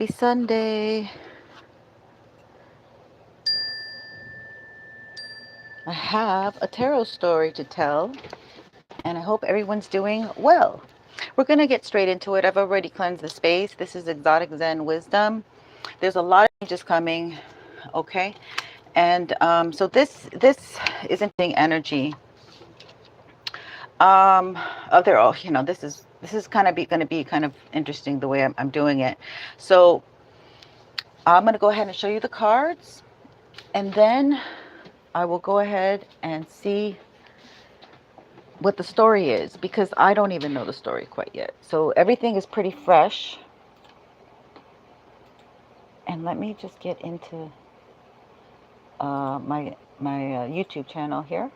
Happy Sunday. I have a tarot story to tell, and I hope everyone's doing well. We're going to get straight into it. I've already cleansed the space. This is Exotic Zen Wisdom. There's a lot of changes coming, okay? And so this is interesting energy. They're all, this is kind of going to be kind of interesting the way I'm doing it. So I'm going to go ahead and show you the cards, and then I will go ahead and see what the story is, because I don't even know the story quite yet. So everything is pretty fresh. And let me just get into my YouTube channel here,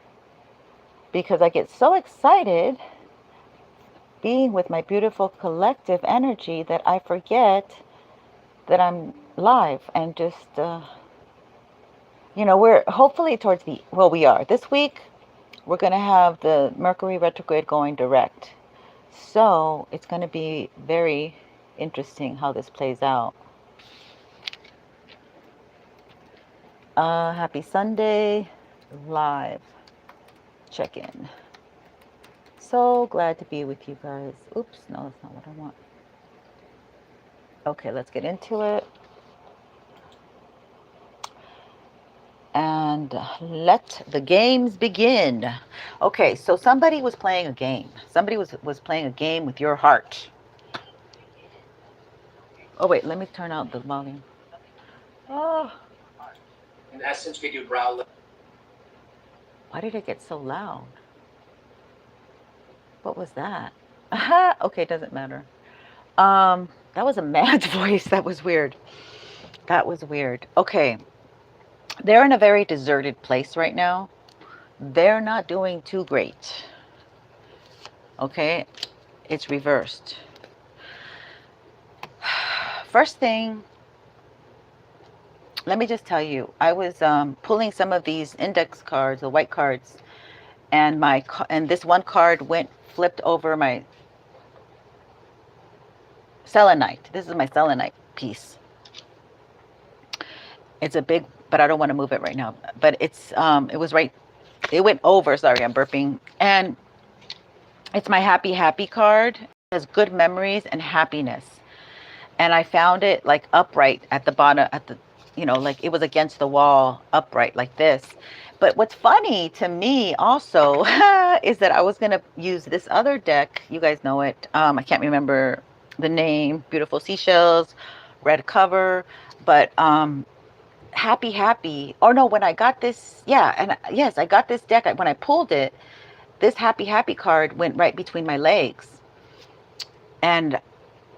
because I get so excited being with my beautiful collective energy that I forget that I'm live and just, we're hopefully towards the, well, we are. This week, we're going to have the Mercury retrograde going direct. So it's going to be very interesting how this plays out. Happy Sunday live check-in. So glad to be with you guys. Oops, no, that's not what I want. Okay, let's get into it. And let the games begin. Okay, so somebody was playing a game. Somebody was playing a game with your heart. Oh, wait, let me turn out the volume. Oh. In essence, we do brow lift. Why did it get so loud? What was that? Aha! Okay, doesn't matter. That was a man's voice. That was weird. That was weird. Okay. They're in a very deserted place right now. They're not doing too great. Okay? It's reversed. First thing, let me just tell you, I was pulling some of these index cards, the white cards, and this one card flipped over my selenite. This is my selenite piece. It's a big, but I don't want to move it right now. But it went over. Sorry, I'm burping. And it's my happy card. It has good memories and happiness. And I found it like upright at the bottom, like it was against the wall, upright like this. But what's funny to me also is that I was going to use this other deck. You guys know it. I can't remember the name. Beautiful seashells, red cover. But happy. Or no, when I got this, yes, I got this deck. When I pulled it, this happy card went right between my legs. And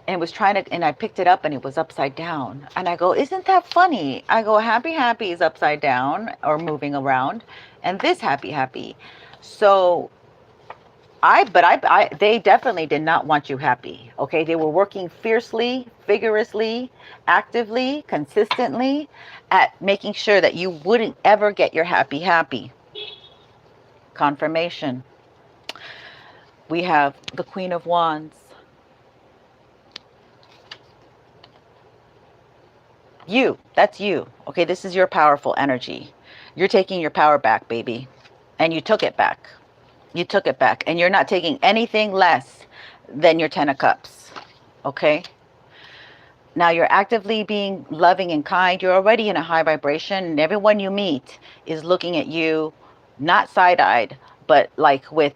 was and I picked it up and it was upside down. And I go, isn't that funny? I go, happy is upside down or moving around. And this happy. So they definitely did not want you happy. Okay. They were working fiercely, vigorously, actively, consistently at making sure that you wouldn't ever get your happy. Confirmation. We have the Queen of Wands. That's you. Okay, this is your powerful energy. You're taking your power back, baby. And you took it back. And you're not taking anything less than your 10 of Cups. Okay? Now you're actively being loving and kind. You're already in a high vibration, and everyone you meet is looking at you, not side-eyed, but like with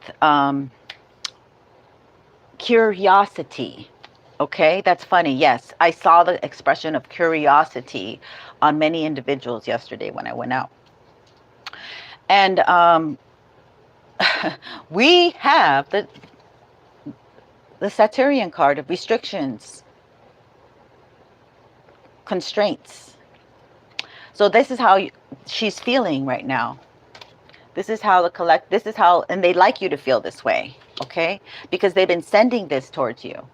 curiosity. Okay, that's funny. Yes, I saw the expression of curiosity on many individuals yesterday when I went out. And we have the Saturnian card of restrictions, constraints. So this is how she's feeling right now. This is how and they like you to feel this way, okay? Because they've been sending this towards you.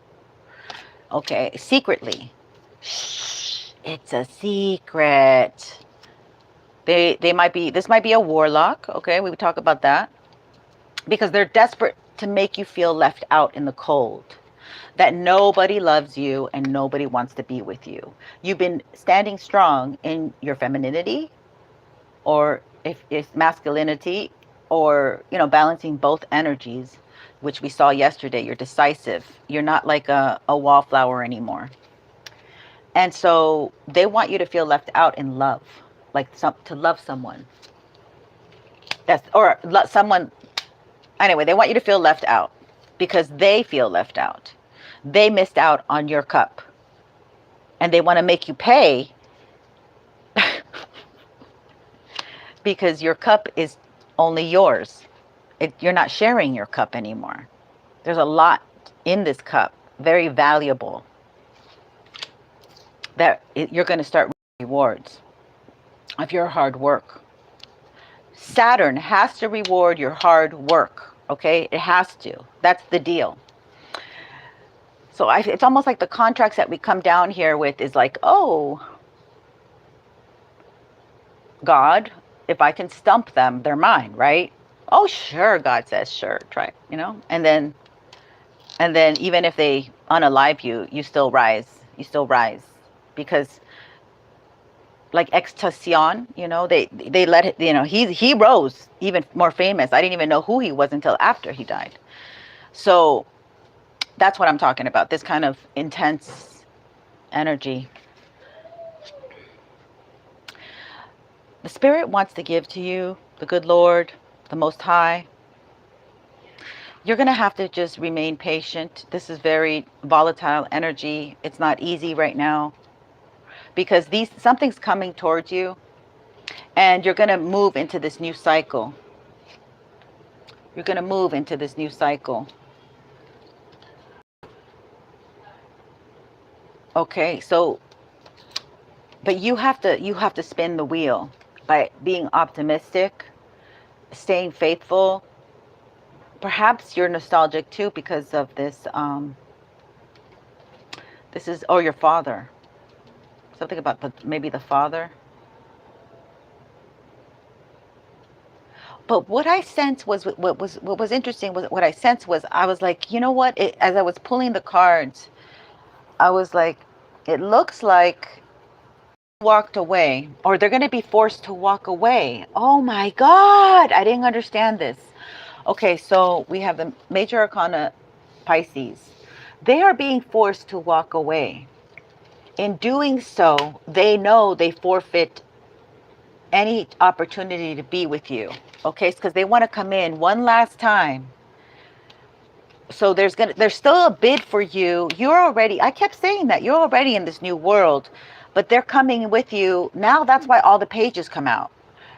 Okay, secretly. Shh, it's a secret. This might be a warlock, okay? We would talk about that. Because they're desperate to make you feel left out in the cold. that nobody loves you and nobody wants to be with you. You've been standing strong in your femininity, or if it's masculinity, or, you know, balancing both energies, which we saw yesterday. You're decisive. You're not like a wallflower anymore. And so they want you to feel left out in love, like to love someone. Someone. Anyway, they want you to feel left out because they feel left out. They missed out on your cup, and they want to make you pay because your cup is only yours. You're not sharing your cup anymore. There's a lot in this cup, very valuable, that you're going to start rewards of your hard work. Saturn has to reward your hard work, okay? It has to. That's the deal. So it's almost like the contracts that we come down here with is like, oh, God, if I can stump them, they're mine, right? Oh, sure, God says, sure, try it, you know? And then even if they unalive you, you still rise. You still rise. Because like Extacion, you know, they let it, you know, he rose even more famous. I didn't even know who he was until after he died. So that's what I'm talking about, this kind of intense energy. The Spirit wants to give to you, the good Lord, the Most High. You're going to have to just remain patient. This is very volatile energy. It's not easy right now because something's coming towards you, and you're going to move into this new cycle. You're going to move into this new cycle. Okay, so, but you have to spin the wheel by being optimistic, staying faithful. Perhaps you're nostalgic too because of this. Or your father. Something about maybe the father. But what I sensed was what was interesting was what I sensed was I was like, you know what? As I was pulling the cards, I was like, it looks like walked away, or they're going to be forced to walk away. Oh my God, I didn't understand this. Okay, so we have the major arcana Pisces. They are being forced to walk away. In doing so, they know they forfeit any opportunity to be with you. Okay, because they want to come in one last time. So there's still a bid for you. I kept saying that you're already in this new world, but they're coming with you. Now that's why all the pages come out,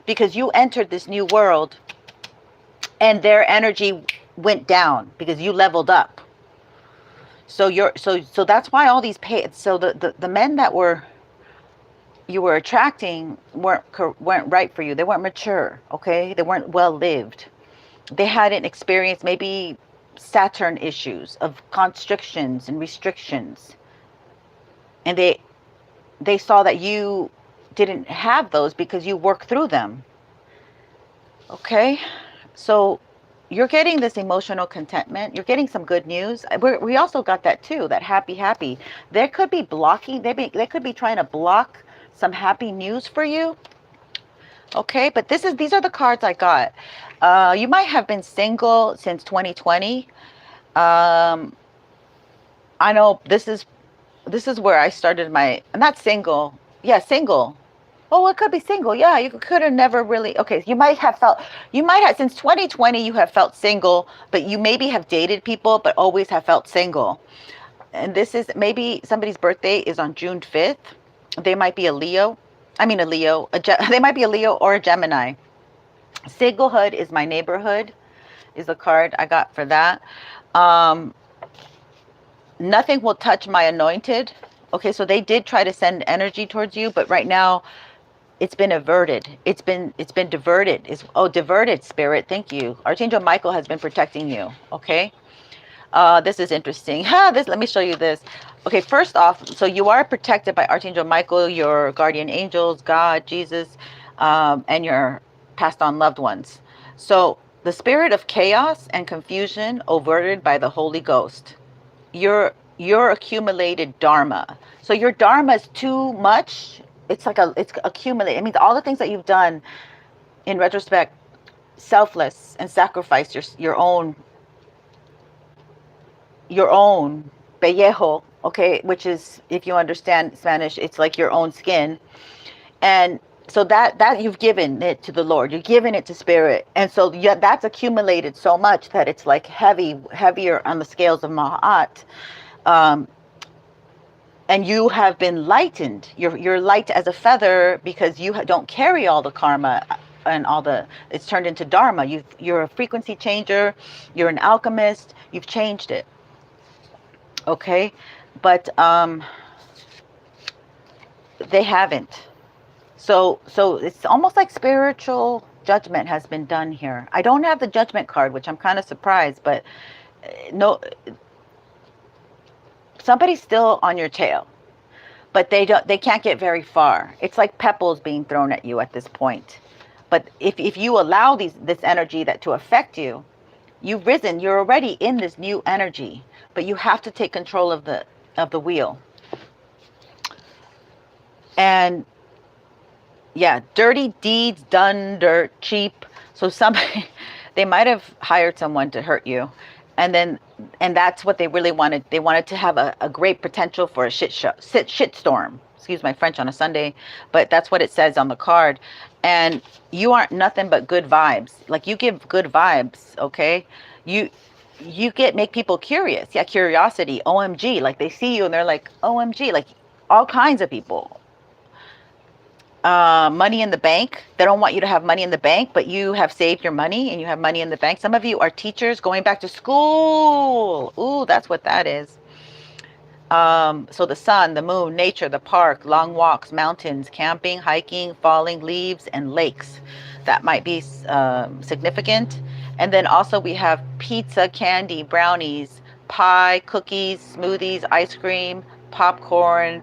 because you entered this new world and their energy went down because you leveled up. So that's why all these so the men that you were attracting weren't right for you. They weren't mature, okay? They weren't well lived. They hadn't experienced maybe Saturn issues of constrictions and restrictions. And they saw that you didn't have those because you worked through them. Okay? So you're getting this emotional contentment. You're getting some good news. We also got that too, that happy. There could be blocking. They could be trying to block some happy news for you. Okay, but these are the cards I got. You might have been single since 2020. I know this is where I started I'm not single. Yeah, single. Oh, it could be single. Yeah, you could have never really. Okay, you might have since 2020 you have felt single, but you maybe have dated people, but always have felt single. And this is maybe somebody's birthday is on June 5th. They might be a Leo. They might be a Leo or a Gemini. Singlehood is my neighborhood, is the card I got for that. Nothing will touch my anointed. Okay, so they did try to send energy towards you, but right now it's been averted. It's been diverted. Diverted, Spirit. Thank you. Archangel Michael has been protecting you. Okay. This is interesting. Let me show you this. Okay, first off, so you are protected by Archangel Michael, your guardian angels, God, Jesus, and your passed on loved ones. So the spirit of chaos and confusion overted by the Holy Ghost. your accumulated dharma. So your dharma is too much. It's like it's accumulated. It means all the things that you've done in retrospect, selfless and sacrifice your own pellejo, okay, which is, if you understand Spanish, it's like your own skin. And so that you've given it to the Lord, you've given it to spirit, and so yeah, that's accumulated so much that it's like heavier on the scales of Ma'at. And you have been lightened. You're light as a feather because you don't carry all the karma and all the, it's turned into dharma. You're a frequency changer, you're an alchemist, you've changed it. Okay, but they haven't. So it's almost like spiritual judgment has been done here. I don't have the judgment card, which I'm kind of surprised, but no, somebody's still on your tail, but they can't get very far. It's like pebbles being thrown at you at this point. But if you allow this energy to affect you, you've risen, you're already in this new energy, but you have to take control of the wheel. And yeah, dirty deeds done dirt cheap. So somebody, they might have hired someone to hurt you, and that's what they really wanted. They wanted to have a great potential for a shit storm. Excuse my French on a Sunday, but that's what it says on the card. And you aren't nothing but good vibes. Like, you give good vibes, okay? You make people curious. Yeah, curiosity. OMG. Like, they see you and they're like, OMG. Like, all kinds of people. Money in the bank. They don't want you to have money in the bank, but you have saved your money and you have money in the bank. Some of you are teachers going back to school. Ooh, that's what that is. So the sun, the moon, nature, the park, long walks, mountains, camping, hiking, falling leaves, and lakes. That might be significant. And then also we have pizza, candy, brownies, pie, cookies, smoothies, ice cream, popcorn,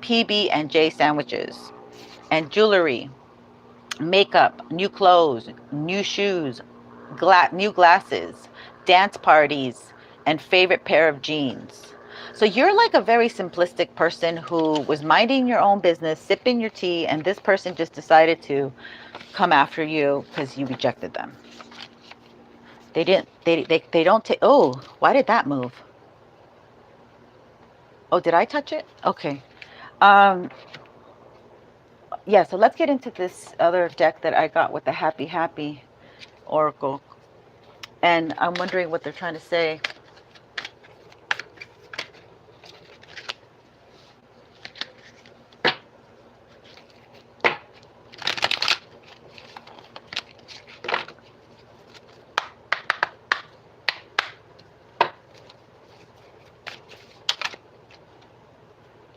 PB&J sandwiches, and jewelry, makeup, new clothes, new shoes, new glasses, dance parties, and favorite pair of jeans. So you're like a very simplistic person who was minding your own business, sipping your tea, and this person just decided to come after you because you rejected them. They don't take, oh, why did that move? Oh, did I touch it? Okay. Yeah, so let's get into this other deck that I got with the Happy Oracle. And I'm wondering what they're trying to say.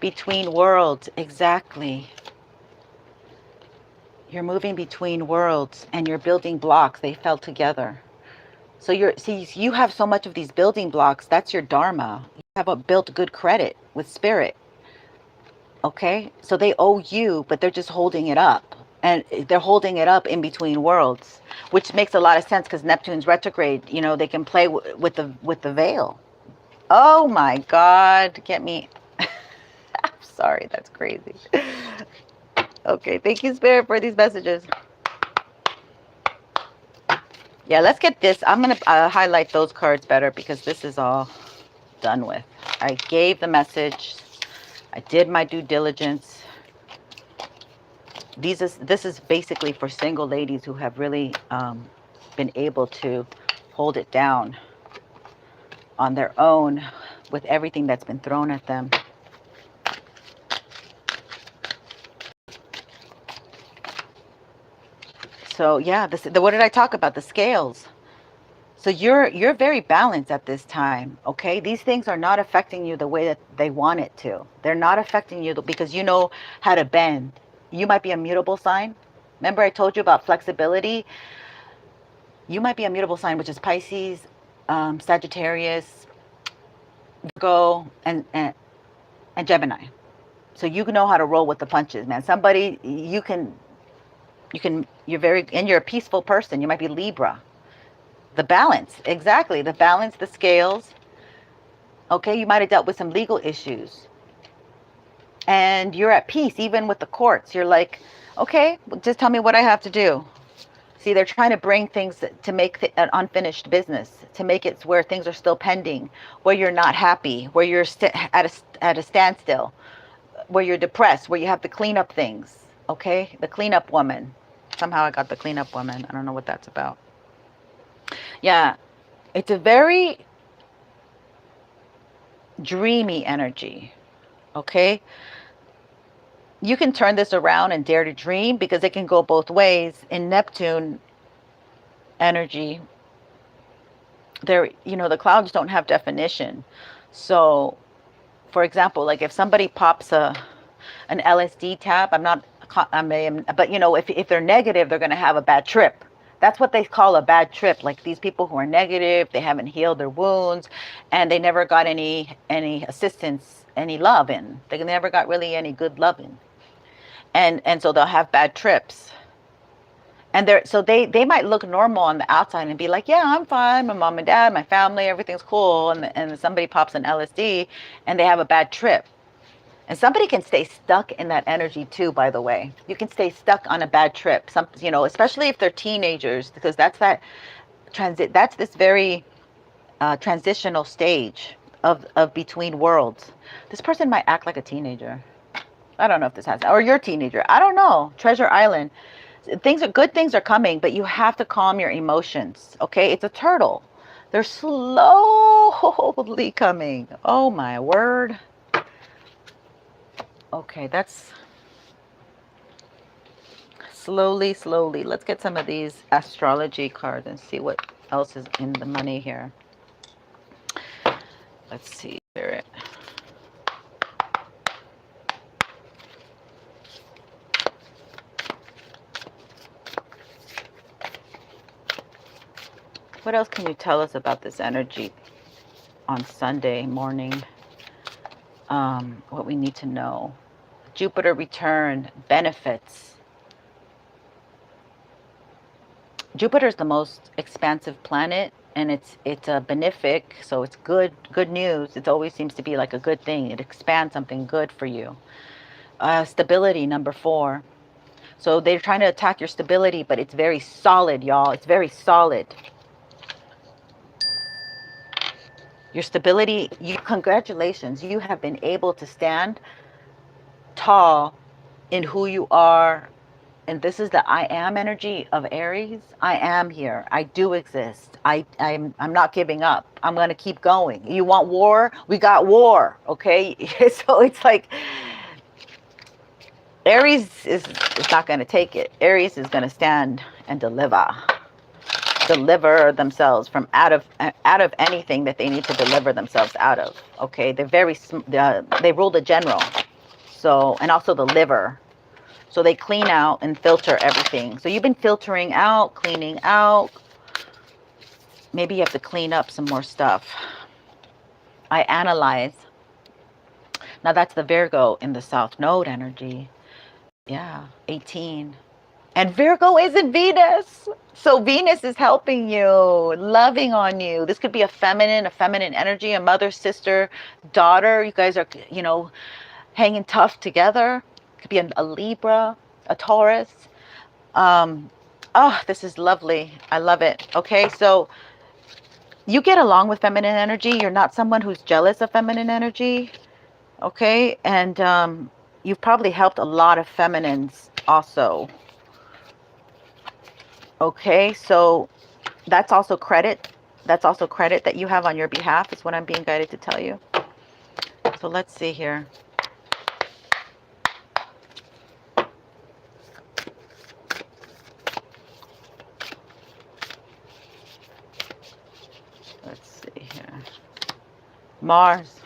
Between worlds, exactly. You're moving between worlds and you're building blocks. They fell together. So you have so much of these building blocks. That's your dharma. You have built good credit with spirit. Okay? So they owe you, but they're just holding it up. And they're holding it up in between worlds, which makes a lot of sense because Neptune's retrograde, you know, they can play with the veil. Oh my God, get me. I'm sorry, that's crazy. Okay, thank you, Spirit, for these messages. Yeah, let's get this. I'm going to highlight those cards better because this is all done with. I gave the message. I did my due diligence. This is basically for single ladies who have really been able to hold it down on their own with everything that's been thrown at them. So yeah, what did I talk about? The scales. So you're very balanced at this time, okay? These things are not affecting you the way that they want it to. They're not affecting you because you know how to bend. You might be a mutable sign. Remember I told you about flexibility? You might be a mutable sign, which is Pisces, Sagittarius, Virgo, and Gemini. So you know how to roll with the punches, man. Somebody you're a peaceful person. You might be Libra. The balance, exactly. The balance, the scales. Okay, you might have dealt with some legal issues. And you're at peace, even with the courts. You're like, okay, well, just tell me what I have to do. See, they're trying to bring things to make an unfinished business, to make it where things are still pending, where you're not happy, where you're at a standstill, where you're depressed, where you have to clean up things. Okay, the cleanup woman. Somehow I got the cleanup woman. I don't know what that's about. Yeah, it's a very dreamy energy. Okay, you can turn this around and dare to dream, because it can go both ways. In Neptune energy, there, the clouds don't have definition. So, for example, like if somebody pops an LSD tab, but if they're negative, they're going to have a bad trip. That's what they call a bad trip. Like these people who are negative, they haven't healed their wounds, and they never got any assistance, any love in. They never got really any good loving. And so they'll have bad trips. And they might look normal on the outside and be like, yeah, I'm fine. My mom and dad, my family, everything's cool. And somebody pops an LSD and they have a bad trip. And somebody can stay stuck in that energy too, by the way. You can stay stuck on a bad trip. Especially if they're teenagers, because that's this very transitional stage of between worlds. This person might act like a teenager. I don't know if this has, or you're a teenager. I don't know. Treasure Island. Good things are coming, but you have to calm your emotions. Okay, it's a turtle. They're slowly coming. Oh my word. Okay, that's slowly. Let's get some of these astrology cards and see what else is in the money here. Let's see, Spirit. What else can you tell us about this energy on Sunday morning? What we need to know. Jupiter return, benefits. Jupiter is the most expansive planet, and it's a benefic, so it's good news. It always seems to be like a good thing. It expands something good for you. Stability, number 4. So they're trying to attack your stability, but it's very solid, y'all. It's very solid. Your stability, congratulations, you have been able to stand tall in who you are. And this is the I am energy of Aries. I am here. I do exist. I'm not giving up. I'm going to keep going. You want war? We got war. Okay. So it's like Aries is not going to take it. Aries is going to stand and deliver themselves from out of anything that they need to deliver themselves out of. Okay, they rule the general, so, and also the liver, so they clean out and filter everything. So you've been filtering out, cleaning out. Maybe you have to clean up some more stuff. I analyze. Now that's the Virgo in the South Node energy. Yeah, 18. And Virgo is in Venus. So Venus is helping you, loving on you. This could be a feminine energy, a mother, sister, daughter. You guys are, hanging tough together. It could be a Libra, a Taurus. Oh, this is lovely. I love it. Okay, so you get along with feminine energy. You're not someone who's jealous of feminine energy. Okay, and you've probably helped a lot of feminines also. Okay, so that's also credit. That's also credit that you have on your behalf, is what I'm being guided to tell you. So let's see here. Let's see here. Mars,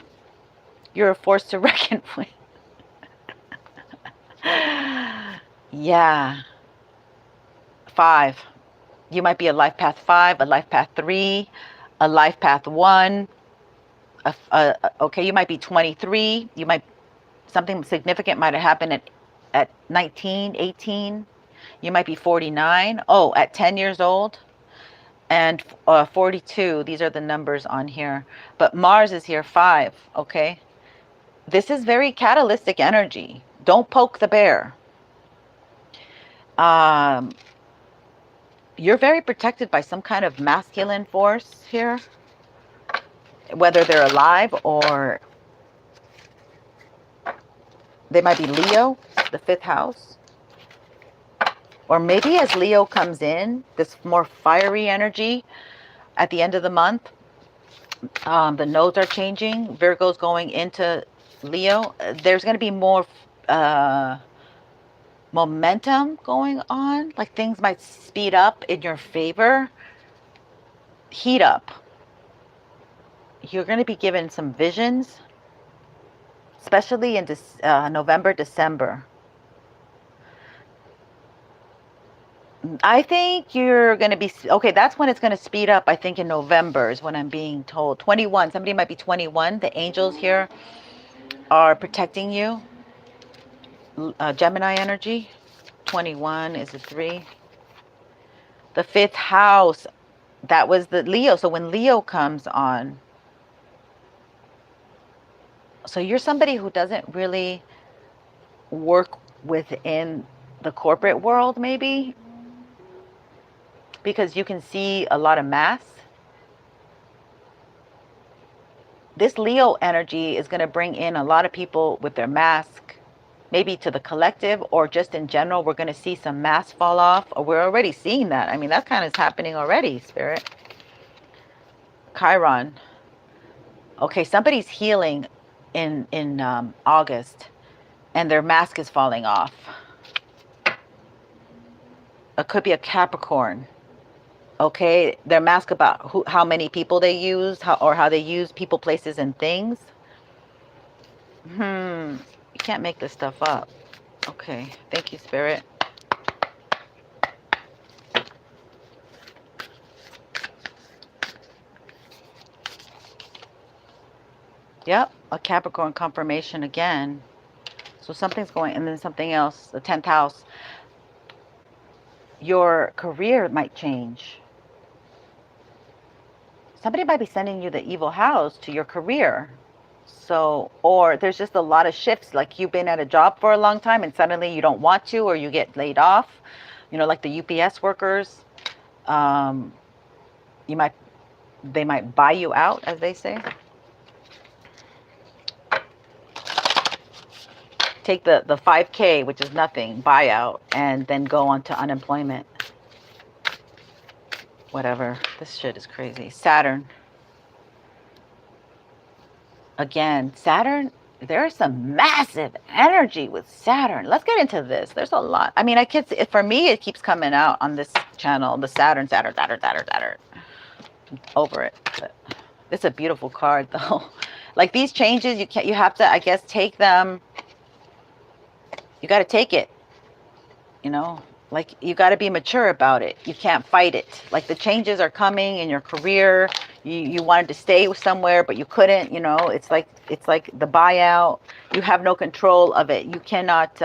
you're a force to reckon with. Yeah. 5. You might be a life path 5, a life path 3, a life path 1. Okay, you might be 23. Something significant might have happened at 19, 18. You might be 49. Oh, at 10 years old. And 42, these are the numbers on here. But Mars is here, 5, okay? This is very catalytic energy. Don't poke the bear. You're very protected by some kind of masculine force here, whether they're alive or they might be Leo, the 5th house. Or maybe as Leo comes in, this more fiery energy at the end of the month, the nodes are changing. Virgo's going into Leo. There's going to be more momentum going on. Like things might speed up in your favor. Heat up. You're going to be given some visions, especially in November, December. I think you're going to be, okay, that's when it's going to speed up. I think in November is when I'm being told. 21, somebody might be 21. The angels here are protecting you. Gemini energy. 21 is a 3. The 5th house, that was the Leo. So when Leo comes on, so you're somebody who doesn't really work within the corporate world, maybe, because you can see a lot of mass. This Leo energy is going to bring in a lot of people with their mask, maybe to the collective, or just in general, we're going to see some mask fall off, or we're already seeing that. I mean, that kind of is happening already, Spirit. Chiron. Okay, somebody's healing in August, and their mask is falling off. It could be a Capricorn. Okay, their mask about how many people they use, how they use people, places, and things. You can't make this stuff up. Okay, thank you, Spirit. Yep, a Capricorn confirmation again. So something's going, and then something else, the 10th house. Your career might change. Somebody might be sending you the evil house to your career. So, or there's just a lot of shifts, like you've been at a job for a long time and suddenly you don't want to, or you get laid off, you know, like the UPS workers. They might buy you out, as they say. Take the 5K, which is nothing, buyout, and then go on to unemployment. Whatever. This shit is crazy. Saturn. Again, Saturn, there's some massive energy with Saturn. Let's get into this. There's a lot. I mean, for me, it keeps coming out on this channel, the Saturn. Over it. But it's a beautiful card, though. Like these changes, you have to, I guess, take them. You got to take it, you know, like you got to be mature about it. You can't fight it. Like the changes are coming in your career. You wanted to stay somewhere, but you couldn't, you know, it's like the buyout. You have no control of it. You cannot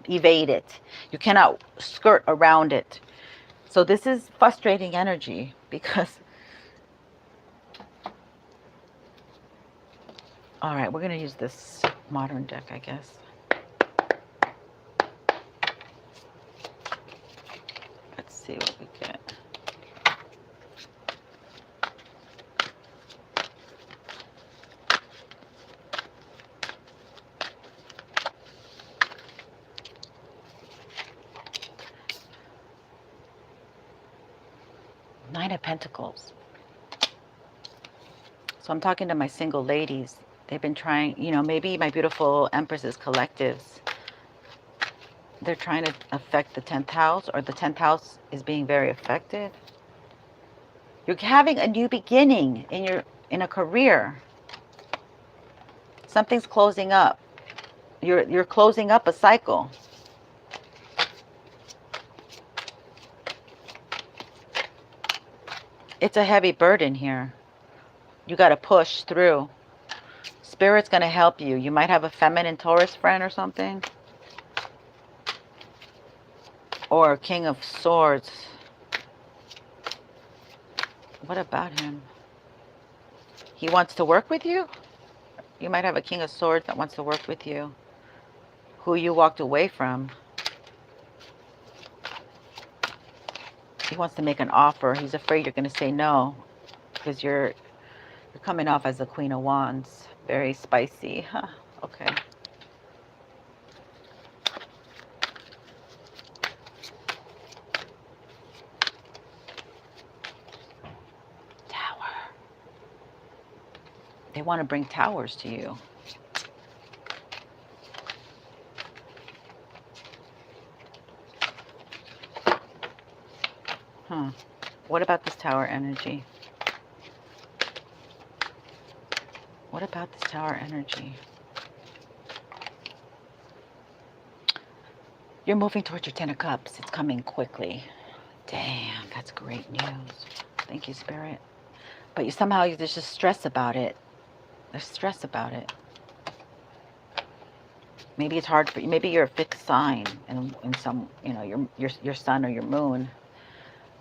evade it. You cannot skirt around it. So this is frustrating energy because, all right, we're going to use this modern deck, I guess. See what we get. Nine of Pentacles. So I'm talking to my single ladies. They've been trying, you know, maybe my beautiful Empresses collectives. They're trying to affect the 10th house, or the 10th house is being very affected. You're having a new beginning in a career. Something's closing up. You're closing up a cycle. It's a heavy burden here. You got to push through. Spirit's going to help you. You might have a feminine Taurus friend or something. Or King of Swords. What about him? He wants to work with you? You might have a King of Swords that wants to work with you, who you walked away from. He wants to make an offer. He's afraid you're going to say no because you're coming off as the Queen of Wands. Very spicy. Huh. Okay. Tower. They want to bring towers to you. What about this Tower energy? What about this Tower energy? You're moving towards your 10 of Cups. It's coming quickly. Damn, that's great news. Thank you, Spirit. But you somehow, there's just stress about it. There's stress about it. Maybe it's hard for you. Maybe you're a fixed sign in some, you know, your sun or your moon.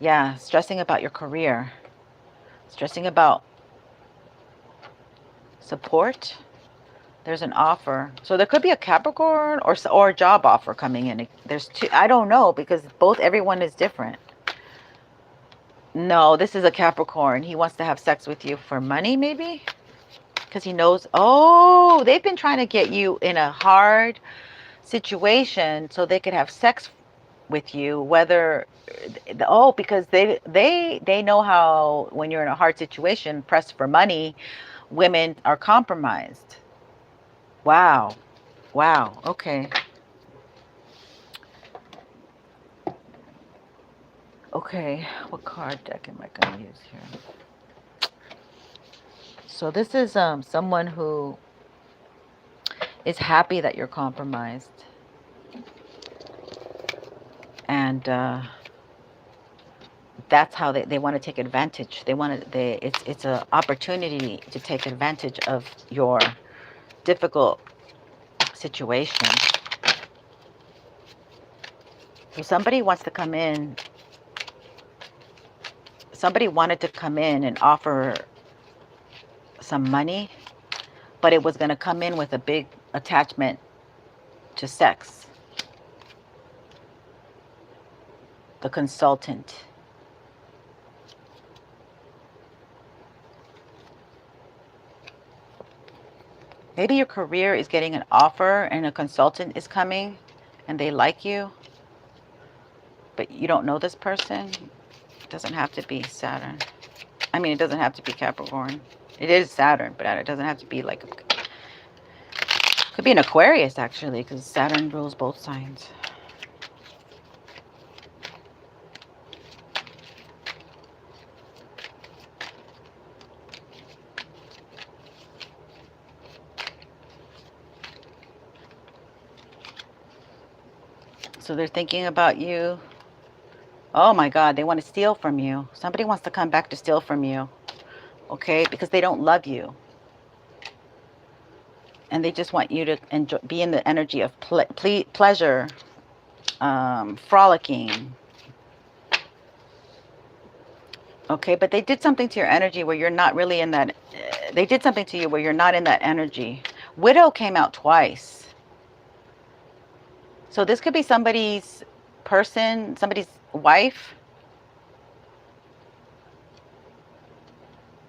Yeah, stressing about your career. Stressing about support. There's an offer. So there could be a Capricorn or a job offer coming in. There's two. I don't know because everyone is different. No, this is a Capricorn. He wants to have sex with you for money, maybe? Because he knows, oh, they've been trying to get you in a hard situation so they could have sex with you, whether, oh, because they know how when you're in a hard situation, pressed for money, women are compromised. Wow. Wow. Okay. Okay. What card deck am I going to use here? So this is someone who is happy that you're compromised. And that's how they want to take advantage. It's an opportunity to take advantage of your difficult situation. So somebody wants to come in. Somebody wanted to come in and offer some money, but it was going to come in with a big attachment to sex. The consultant. Maybe your career is getting an offer and a consultant is coming and they like you, but you don't know this person. It doesn't have to be Saturn. I mean, it doesn't have to be Capricorn. It is Saturn, but it doesn't have to be like, could be an Aquarius actually, because Saturn rules both signs. So they're thinking about you. Oh my God, they want to steal from you. Somebody wants to come back to steal from you. Okay, because they don't love you. And they just want you to enjoy, be in the energy of pleasure, frolicking. Okay, but they did something to your energy where you're not really in that. They did something to you where you're not in that energy. Widow came out twice. So this could be somebody's person, somebody's wife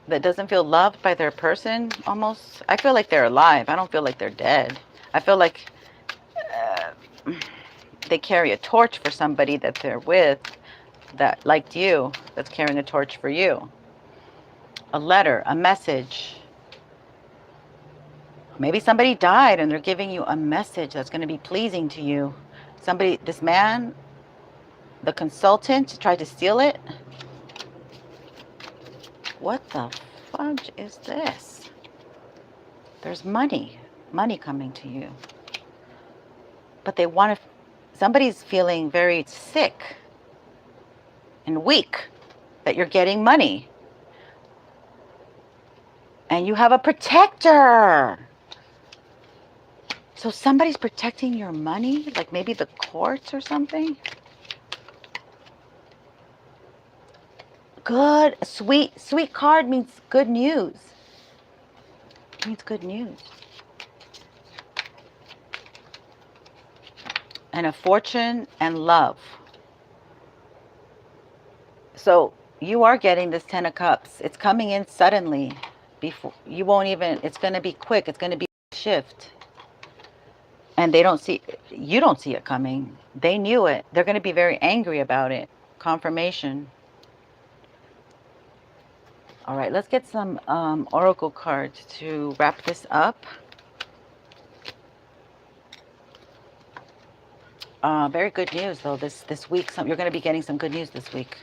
that doesn't feel loved by their person almost. I feel like they're alive. I don't feel like they're dead. I feel like they carry a torch for somebody that they're with that liked you, that's carrying a torch for you. A letter, a message. Maybe somebody died and they're giving you a message that's going to be pleasing to you. Somebody, this man, the consultant, tried to steal it. What the fudge is this? There's money coming to you. But they want to, somebody's feeling very sick and weak that you're getting money. And you have a protector. So somebody's protecting your money, like maybe the courts or something. Good, sweet card means good news. It means good news. And a fortune and love. So you are getting this 10 of Cups. It's coming in suddenly. Before you won't even, it's going to be quick. It's going to be a shift. And they don't see, you don't see it coming. They knew it. They're going to be very angry about it. Confirmation. All right, let's get some oracle cards to wrap this up. Very good news though this week. You're going to be getting some good news this week.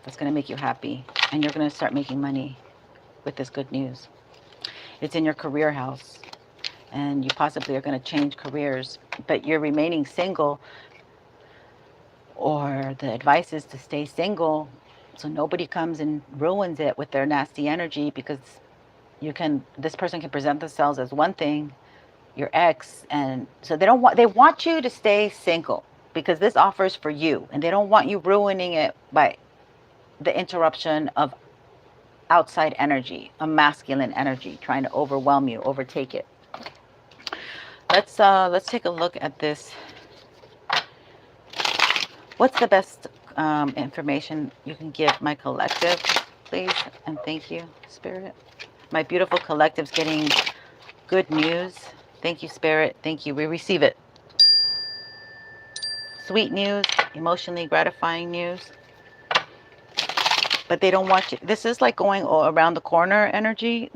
That's going to make you happy, and you're going to start making money with this good news. It's in your career house, and you possibly are going to change careers, but you're remaining single, or the advice is to stay single so nobody comes and ruins it with their nasty energy, because this person can present themselves as one thing, your ex, and so they want you to stay single because this offers for you, and they don't want you ruining it by the interruption of outside energy, a masculine energy trying to overwhelm you, overtake it. Let's take a look at this. What's the best information you can give my collective, please? And thank you, Spirit. My beautiful collective's getting good news. Thank you, Spirit. Thank you. We receive it. Sweet news, emotionally gratifying news. But they don't want you. This is like going around the corner energy.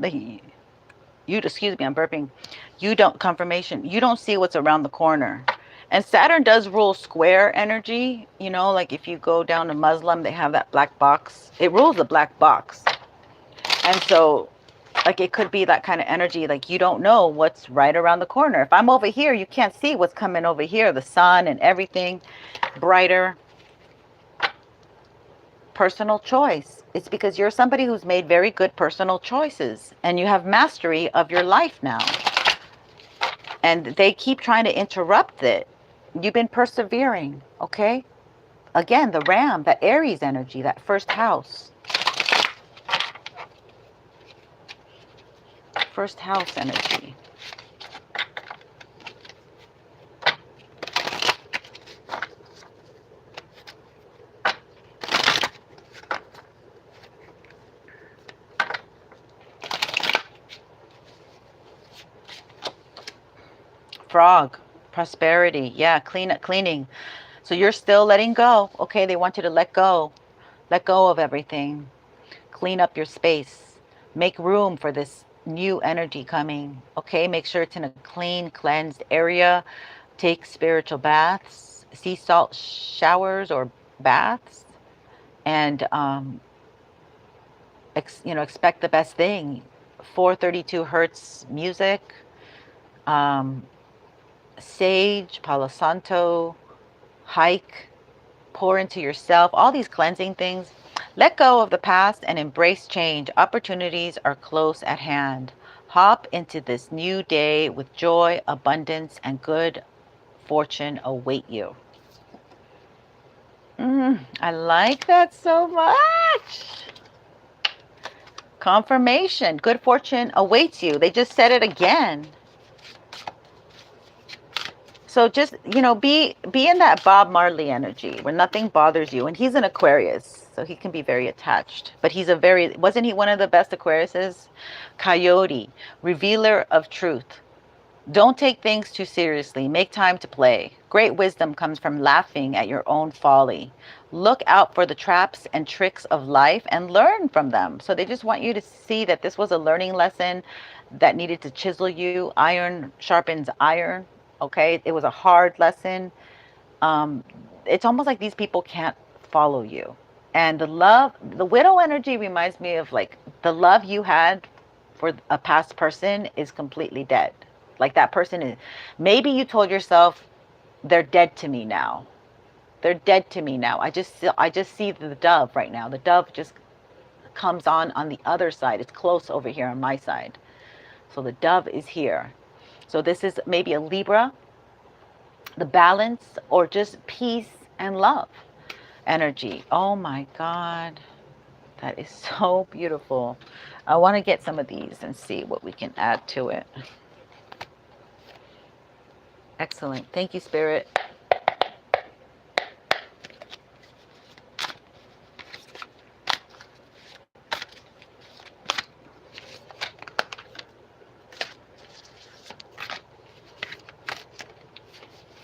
Excuse me, I'm burping. You don't, confirmation, you don't see what's around the corner. And Saturn does rule square energy. You know, like if you go down to Muslim, they have that black box. It rules the black box. And so, like, it could be that kind of energy. Like, you don't know what's right around the corner. If I'm over here, you can't see what's coming over here. The sun and everything brighter. Personal choice. It's because you're somebody who's made very good personal choices, and you have mastery of your life now. And they keep trying to interrupt it. You've been persevering, okay? Again, the Ram, that Aries energy, that first house. First house energy. Frog, prosperity. Yeah, cleaning. So you're still letting go. Okay, they want you to let go. Let go of everything. Clean up your space. Make room for this new energy coming. Okay, make sure it's in a clean, cleansed area. Take spiritual baths, sea salt showers or baths, and expect the best thing. 432 hertz music. Sage, Palo Santo, hike, pour into yourself, all these cleansing things. Let go of the past and embrace change. Opportunities are close at hand. Hop into this new day with joy, abundance, and good fortune await you. I like that so much. Confirmation. Good fortune awaits you. They just said it again. So just, be in that Bob Marley energy where nothing bothers you. And he's an Aquarius, so he can be very attached. But wasn't he one of the best Aquariuses? Coyote, revealer of truth. Don't take things too seriously. Make time to play. Great wisdom comes from laughing at your own folly. Look out for the traps and tricks of life and learn from them. So they just want you to see that this was a learning lesson that needed to chisel you. Iron sharpens iron. Okay, it was a hard lesson. It's almost like these people can't follow you. And the widow energy reminds me of like the love you had for a past person is completely dead. Like that person is, maybe you told yourself, they're dead to me now. They're dead to me now. I just see the dove right now. The dove just comes on the other side. It's close over here on my side. So the dove is here. So this is maybe a Libra, the balance, or just peace and love energy. Oh my God. That is so beautiful. I want to get some of these and see what we can add to it. Excellent. Thank you, Spirit.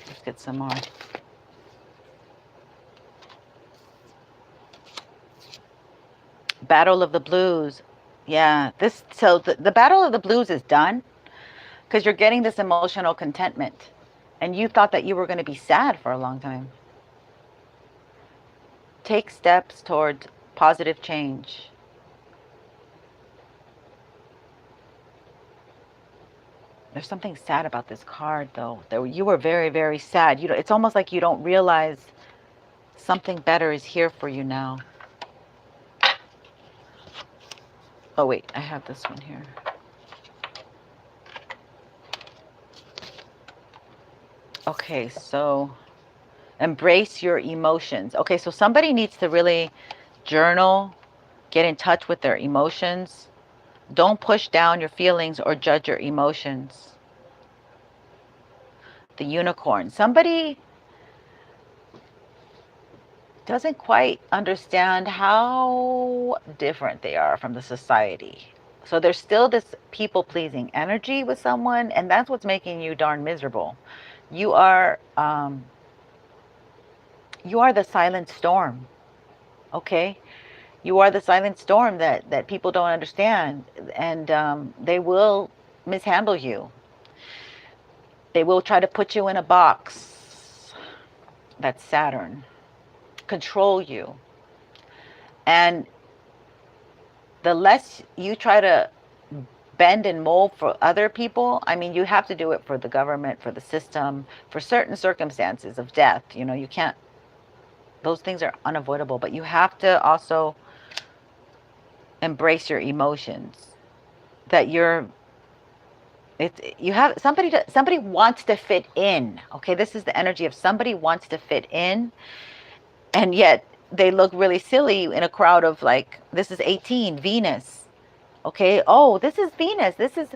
Let's get some more. Battle of the Blues. Yeah, so the Battle of the Blues is done because you're getting this emotional contentment. And you thought that you were going to be sad for a long time. Take steps towards positive change. There's something sad about this card, though. You were very, very sad. It's almost like you don't realize something better is here for you now. Oh, wait, I have this one here. Okay, so embrace your emotions. Okay, so somebody needs to really journal, get in touch with their emotions. Don't push down your feelings or judge your emotions. The unicorn. Somebody doesn't quite understand how different they are from the society. So there's still this people-pleasing energy with someone, and that's what's making you darn miserable. You are the silent storm, okay? You are the silent storm that people don't understand, and they will mishandle you. They will try to put you in a box. That's Saturn. Control you. And the less you try to bend and mold for other people, I mean, you have to do it for the government, for the system, for certain circumstances of death. You can't, those things are unavoidable, but you have to also embrace your emotions. That somebody wants to fit in. Okay, this is the energy of somebody wants to fit in, and yet they look really silly in a crowd of, like, this is 18, Venus. Okay, oh, this is Venus. This is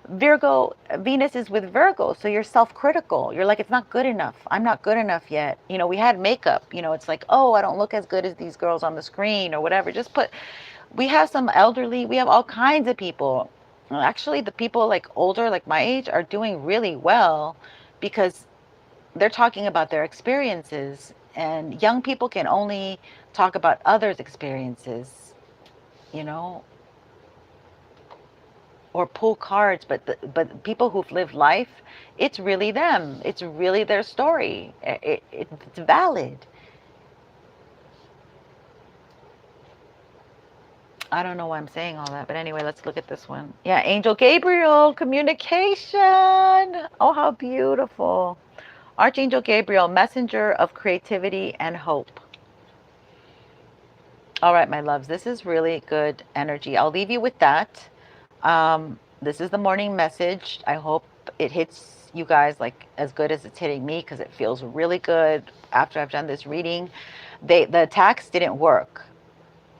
Virgo. Venus is with Virgo, so you're self-critical. You're like, it's not good enough. I'm not good enough yet. We had makeup. It's like, oh, I don't look as good as these girls on the screen or whatever. We have some elderly, we have all kinds of people. Actually, the people like older, like my age, are doing really well because they're talking about their experiences, and young people can only talk about others' experiences, or pull cards, but people who've lived life, it's really them. It's really their story. It's valid. I don't know why I'm saying all that, but anyway, let's look at this one. Yeah, Angel Gabriel, communication. Oh, how beautiful. Archangel Gabriel, messenger of creativity and hope. All right, my loves, this is really good energy. I'll leave you with that. This is the morning message. I hope it hits you guys like as good as it's hitting me, because it feels really good after I've done this reading. The attacks didn't work,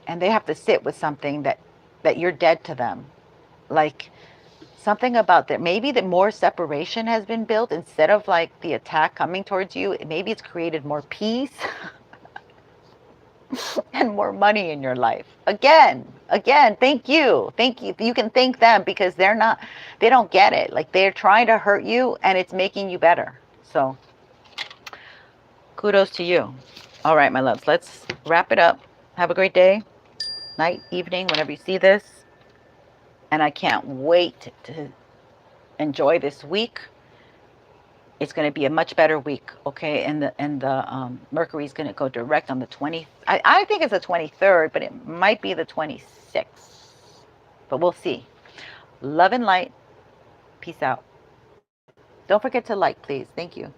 and they have to sit with something that you're dead to them. Like something about that, maybe that more separation has been built instead of like the attack coming towards you. Maybe it's created more peace and more money in your life. Again, thank you. You can thank them, because they don't get it. Like, they're trying to hurt you, and it's making you better. So kudos to you. All right, my loves, let's wrap it up. Have a great day, night, evening, whenever you see this. And I can't wait to enjoy this week. It's going to be a much better week, okay? And the Mercury's going to go direct on the 20th. I think it's the 23rd, but it might be the 26th. But we'll see. Love and light. Peace out. Don't forget to like, please. Thank you.